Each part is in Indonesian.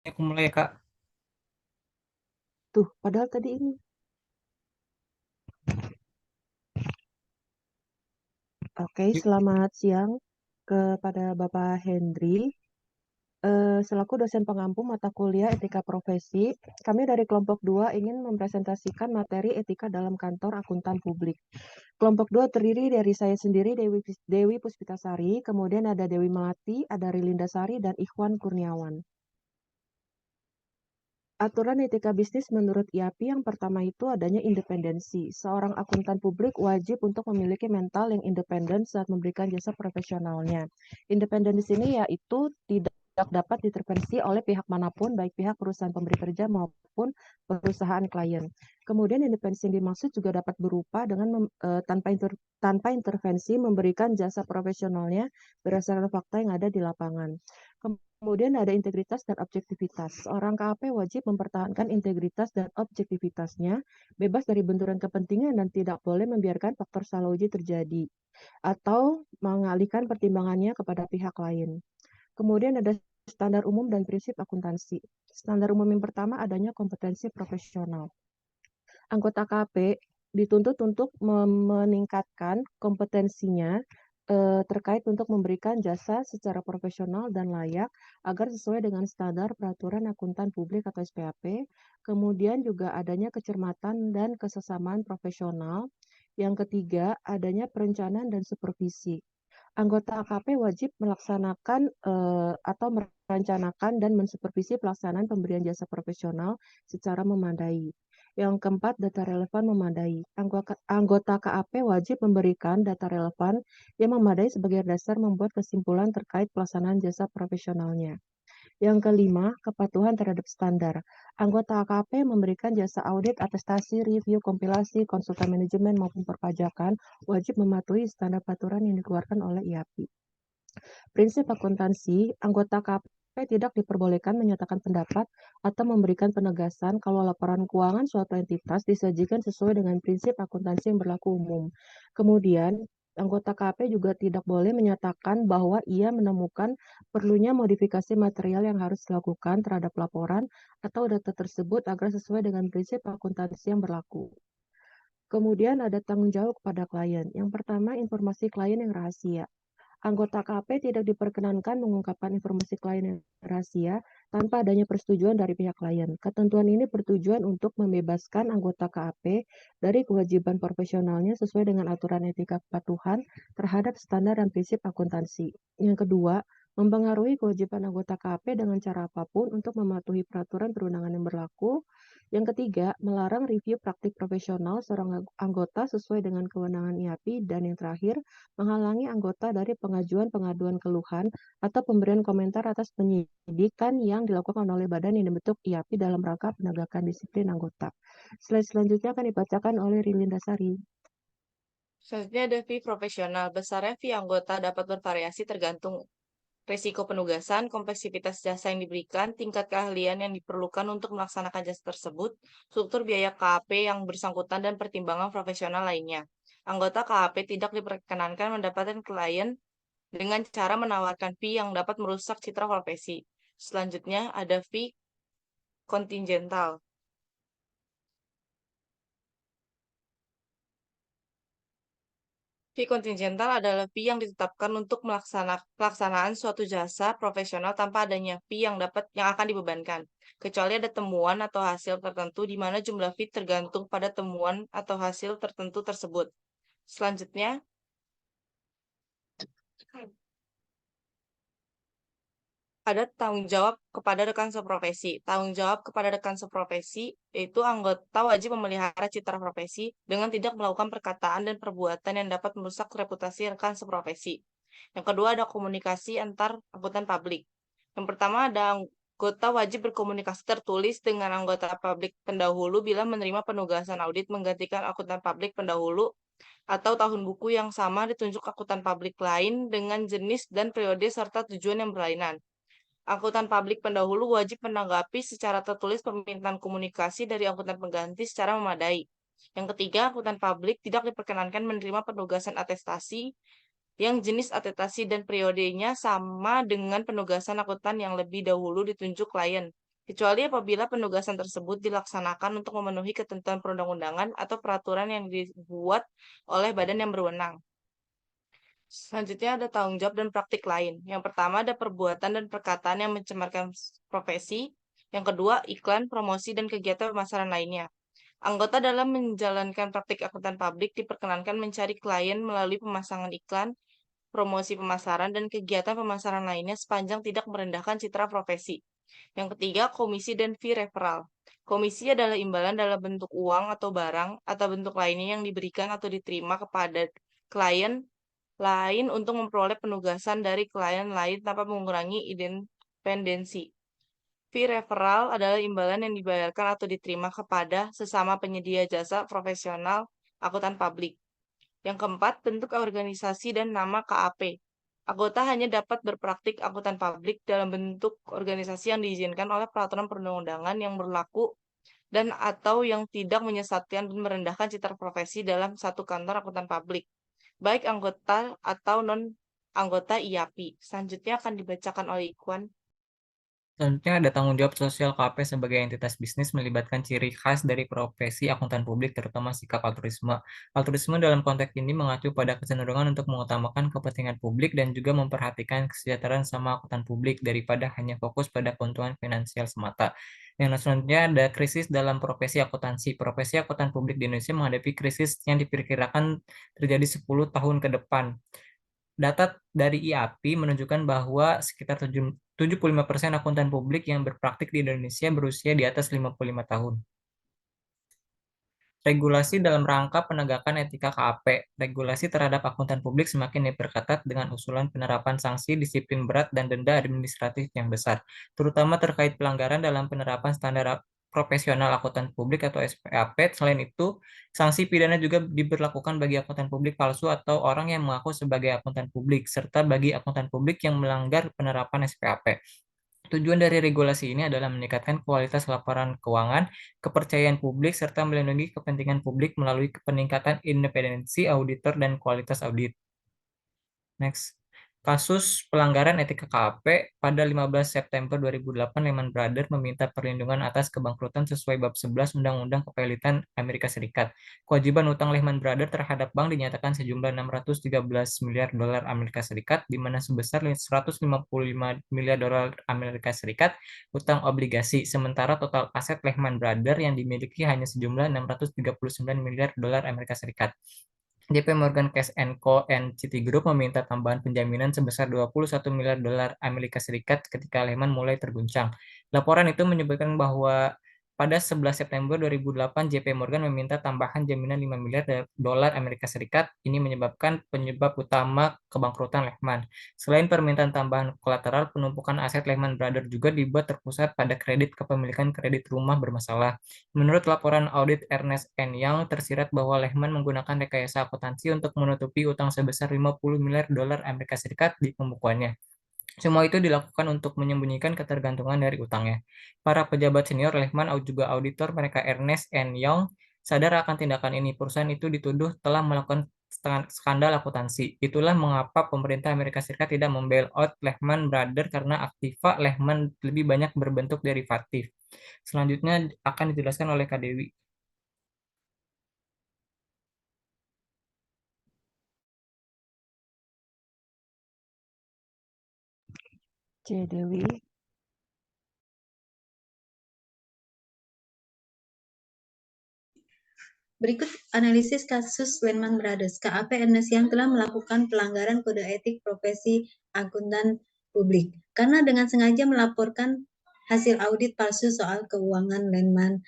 Aku mulai ya, Kak. Tuh, padahal tadi ini. Oke, Yuk. selamat siang kepada Bapak Hendri. Selaku dosen pengampu mata kuliah etika profesi, kami dari kelompok 2 ingin mempresentasikan materi etika dalam kantor akuntan publik. Kelompok 2 terdiri dari saya sendiri, Dewi Puspitasari, kemudian ada Dewi Melati, ada Rilinda Sari, dan Ikhwan Kurniawan. Aturan etika bisnis menurut IAPI yang pertama itu adanya independensi. Seorang akuntan publik wajib untuk memiliki mental yang independen saat memberikan jasa profesionalnya. Independensi ini yaitu tidak dapat diintervensi oleh pihak manapun, baik pihak perusahaan pemberi kerja maupun perusahaan klien. Kemudian independensi yang dimaksud juga dapat berupa dengan tanpa intervensi memberikan jasa profesionalnya berdasarkan fakta yang ada di lapangan. Kemudian ada integritas dan objektivitas. Seorang KAP wajib mempertahankan integritas dan objektivitasnya, bebas dari benturan kepentingan dan tidak boleh membiarkan faktor salah uji terjadi atau mengalihkan pertimbangannya kepada pihak lain. Kemudian ada standar umum dan prinsip akuntansi. Standar umum yang pertama adanya kompetensi profesional. Anggota KP dituntut untuk meningkatkan kompetensinya terkait untuk memberikan jasa secara profesional dan layak agar sesuai dengan standar peraturan akuntan publik atau SPAP. Kemudian juga adanya kecermatan dan kesesamaan profesional. Yang ketiga, adanya perencanaan dan supervisi. Anggota AKP wajib melaksanakan atau merencanakan dan mensupervisi pelaksanaan pemberian jasa profesional secara memadai. Yang keempat, data relevan memadai. Anggota KAP wajib memberikan data relevan yang memadai sebagai dasar membuat kesimpulan terkait pelaksanaan jasa profesionalnya. Yang kelima, kepatuhan terhadap standar. Anggota AKP memberikan jasa audit, atestasi, review, kompilasi, konsultan manajemen maupun perpajakan wajib mematuhi standar peraturan yang dikeluarkan oleh IAPI. Prinsip akuntansi, anggota KP tidak diperbolehkan menyatakan pendapat atau memberikan penegasan kalau laporan keuangan suatu entitas disajikan sesuai dengan prinsip akuntansi yang berlaku umum. Kemudian, anggota KP juga tidak boleh menyatakan bahwa ia menemukan perlunya modifikasi material yang harus dilakukan terhadap laporan atau data tersebut agar sesuai dengan prinsip akuntansi yang berlaku. Kemudian ada tanggung jawab kepada klien. Yang pertama, informasi klien yang rahasia. Anggota KP tidak diperkenankan mengungkapkan informasi klien yang rahasia tanpa adanya persetujuan dari pihak klien. Ketentuan ini bertujuan untuk membebaskan anggota KAP dari kewajiban profesionalnya sesuai dengan aturan etika kepatuhan terhadap standar dan prinsip akuntansi. Yang kedua, mempengaruhi kewajiban anggota KAP dengan cara apapun untuk mematuhi peraturan perundangan yang berlaku. Yang ketiga, melarang review praktik profesional seorang anggota sesuai dengan kewenangan IAPI. Dan yang terakhir, menghalangi anggota dari pengajuan pengaduan keluhan atau pemberian komentar atas penyidikan yang dilakukan oleh badan yang dibentuk IAPI dalam rangka penegakan disiplin anggota. Slide selanjutnya akan dibacakan oleh Rilinda Sari. Selanjutnya ada fee profesional. Besarnya fee anggota dapat bervariasi tergantung risiko penugasan, kompleksitas jasa yang diberikan, tingkat keahlian yang diperlukan untuk melaksanakan jasa tersebut, struktur biaya KAP yang bersangkutan, dan pertimbangan profesional lainnya. Anggota KAP tidak diperkenankan mendapatkan klien dengan cara menawarkan fee yang dapat merusak citra profesi. Selanjutnya ada fee kontingental. Fee kontingental adalah fee yang ditetapkan untuk pelaksanaan suatu jasa profesional tanpa adanya fee yang akan dibebankan, kecuali ada temuan atau hasil tertentu di mana jumlah fee tergantung pada temuan atau hasil tertentu tersebut. Selanjutnya, ada tanggung jawab kepada rekan seprofesi. Tanggung jawab kepada rekan seprofesi yaitu anggota wajib memelihara citra profesi dengan tidak melakukan perkataan dan perbuatan yang dapat merusak reputasi rekan seprofesi. Yang kedua ada komunikasi antar akuntan publik. Yang pertama ada anggota wajib berkomunikasi tertulis dengan anggota publik pendahulu bila menerima penugasan audit menggantikan akuntan publik pendahulu atau tahun buku yang sama ditunjuk akuntan publik lain dengan jenis dan periode serta tujuan yang berlainan. Akuntan publik pendahulu wajib menanggapi secara tertulis permintaan komunikasi dari akuntan pengganti secara memadai. Yang ketiga, akuntan publik tidak diperkenankan menerima penugasan atestasi yang jenis atestasi dan periodenya sama dengan penugasan akuntan yang lebih dahulu ditunjuk klien. kecuali apabila penugasan tersebut dilaksanakan untuk memenuhi ketentuan perundang-undangan atau peraturan yang dibuat oleh badan yang berwenang. Selanjutnya ada tanggung jawab dan praktik lain. Yang pertama ada perbuatan dan perkataan yang mencemarkan profesi. Yang kedua, iklan, promosi, dan kegiatan pemasaran lainnya. Anggota dalam menjalankan praktik akuntan publik diperkenankan mencari klien melalui pemasangan iklan, promosi pemasaran, dan kegiatan pemasaran lainnya sepanjang tidak merendahkan citra profesi. Yang ketiga, komisi dan fee referral. Komisi adalah imbalan dalam bentuk uang atau barang atau bentuk lainnya yang diberikan atau diterima kepada klien lain untuk memperoleh penugasan dari klien lain tanpa mengurangi independensi. Fee referral adalah imbalan yang dibayarkan atau diterima kepada sesama penyedia jasa profesional akuntan publik. Yang keempat, bentuk organisasi dan nama KAP. Anggota hanya dapat berpraktik akuntan publik dalam bentuk organisasi yang diizinkan oleh peraturan perundang-undangan yang berlaku dan atau yang tidak menyesatkan dan merendahkan citra profesi dalam satu kantor akuntan publik, baik anggota atau non-anggota IAPI. Selanjutnya akan dibacakan oleh Ikhwan. Selanjutnya ada tanggung jawab sosial KP sebagai entitas bisnis melibatkan ciri khas dari profesi akuntan publik, terutama sikap altruisme. Altruisme dalam konteks ini mengacu pada kecenderungan untuk mengutamakan kepentingan publik dan juga memperhatikan kesejahteraan sama akuntan publik daripada hanya fokus pada keuntungan finansial semata. Yang selanjutnya ada krisis dalam profesi akuntansi. Profesi akuntan publik di Indonesia menghadapi krisis yang diperkirakan terjadi 10 tahun ke depan. Data dari IAPI menunjukkan bahwa sekitar 75% akuntan publik yang berpraktik di Indonesia berusia di atas 55 tahun. Regulasi dalam rangka penegakan etika KAP. Regulasi terhadap akuntan publik semakin diperketat dengan usulan penerapan sanksi disiplin berat dan denda administratif yang besar, terutama terkait pelanggaran dalam penerapan standar profesional akuntan publik atau SPAP. Selain itu, sanksi pidana juga diberlakukan bagi akuntan publik palsu atau orang yang mengaku sebagai akuntan publik, serta bagi akuntan publik yang melanggar penerapan SPAP. Tujuan dari regulasi ini adalah meningkatkan kualitas laporan keuangan, kepercayaan publik, serta melindungi kepentingan publik melalui peningkatan independensi auditor dan kualitas audit. Next. Kasus pelanggaran etika KAP pada 15 September 2008, Lehman Brothers meminta perlindungan atas kebangkrutan sesuai bab 11 Undang-Undang Kepaulitan Amerika Serikat. Kewajiban utang Lehman Brothers terhadap bank dinyatakan sejumlah 613 miliar dolar Amerika Serikat, di mana sebesar 155 miliar dolar Amerika Serikat utang obligasi, sementara total aset Lehman Brothers yang dimiliki hanya sejumlah 639 miliar dolar Amerika Serikat. JP Morgan Chase Co. and Citigroup meminta tambahan penjaminan sebesar 21 miliar dolar Amerika Serikat ketika Lehman mulai terguncang. Laporan itu menyebutkan bahwa pada 11 September 2008, JP Morgan meminta tambahan jaminan 5 miliar dolar Amerika Serikat. Ini menyebabkan penyebab utama kebangkrutan Lehman. Selain permintaan tambahan kolateral, penumpukan aset Lehman Brothers juga dibuat terpusat pada kredit kepemilikan kredit rumah bermasalah. Menurut laporan audit Ernst & Young, tersirat bahwa Lehman menggunakan rekayasa akuntansi untuk menutupi utang sebesar 50 miliar dolar Amerika Serikat di pembukuannya. Semua itu dilakukan untuk menyembunyikan ketergantungan dari utangnya. Para pejabat senior Lehman juga auditor mereka Ernst & Young sadar akan tindakan ini. Perusahaan itu dituduh telah melakukan skandal akuntansi. Itulah mengapa pemerintah Amerika Serikat tidak membailout Lehman Brothers karena aktiva Lehman lebih banyak berbentuk derivatif. Selanjutnya akan dijelaskan oleh Kak Dewi. C. Dewi. Berikut analisis kasus Lehman Brothers. KAP Ernst Young telah melakukan pelanggaran kode etik profesi akuntan publik karena dengan sengaja melaporkan hasil audit palsu soal keuangan Lehman,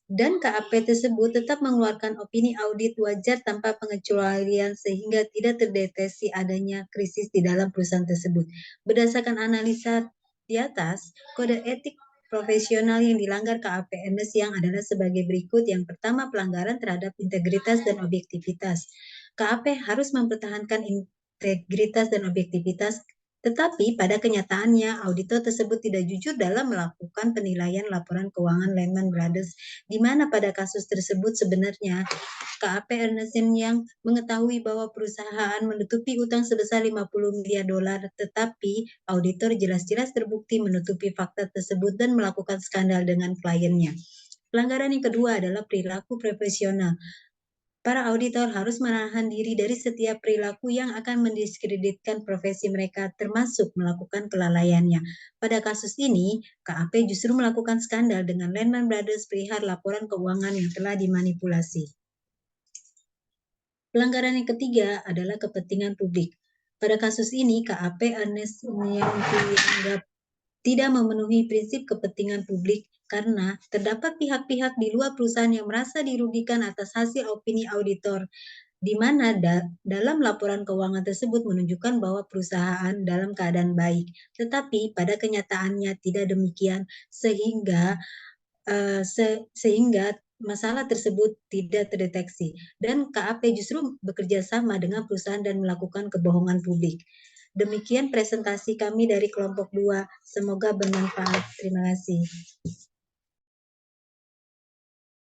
dan KAP tersebut tetap mengeluarkan opini audit wajar tanpa pengecualian sehingga tidak terdeteksi adanya krisis di dalam perusahaan tersebut. Berdasarkan analisa di atas, kode etik profesional yang dilanggar KAP Ernst Young adalah sebagai berikut. Yang pertama, pelanggaran terhadap integritas dan objektivitas. KAP harus mempertahankan integritas dan objektivitas, tetapi pada kenyataannya auditor tersebut tidak jujur dalam melakukan penilaian laporan keuangan Lehman Brothers, di mana pada kasus tersebut sebenarnya KAP Ernst Young mengetahui bahwa perusahaan menutupi utang sebesar 50 miliar dolar, tetapi auditor jelas-jelas terbukti menutupi fakta tersebut dan melakukan skandal dengan kliennya. Pelanggaran yang kedua adalah perilaku profesional. Para auditor harus menahan diri dari setiap perilaku yang akan mendiskreditkan profesi mereka, termasuk melakukan kelalaiannya. Pada kasus ini, KAP justru melakukan skandal dengan Lehman Brothers perihal laporan keuangan yang telah dimanipulasi. Pelanggaran yang ketiga adalah kepentingan publik. Pada kasus ini, KAP Ernst Young dianggap tidak memenuhi prinsip kepentingan publik karena terdapat pihak-pihak di luar perusahaan yang merasa dirugikan atas hasil opini auditor, di mana dalam laporan keuangan tersebut menunjukkan bahwa perusahaan dalam keadaan baik, tetapi pada kenyataannya tidak demikian, sehingga masalah tersebut tidak terdeteksi, dan KAP justru bekerja sama dengan perusahaan dan melakukan kebohongan publik. Demikian presentasi kami dari kelompok 2. Semoga bermanfaat. Terima kasih.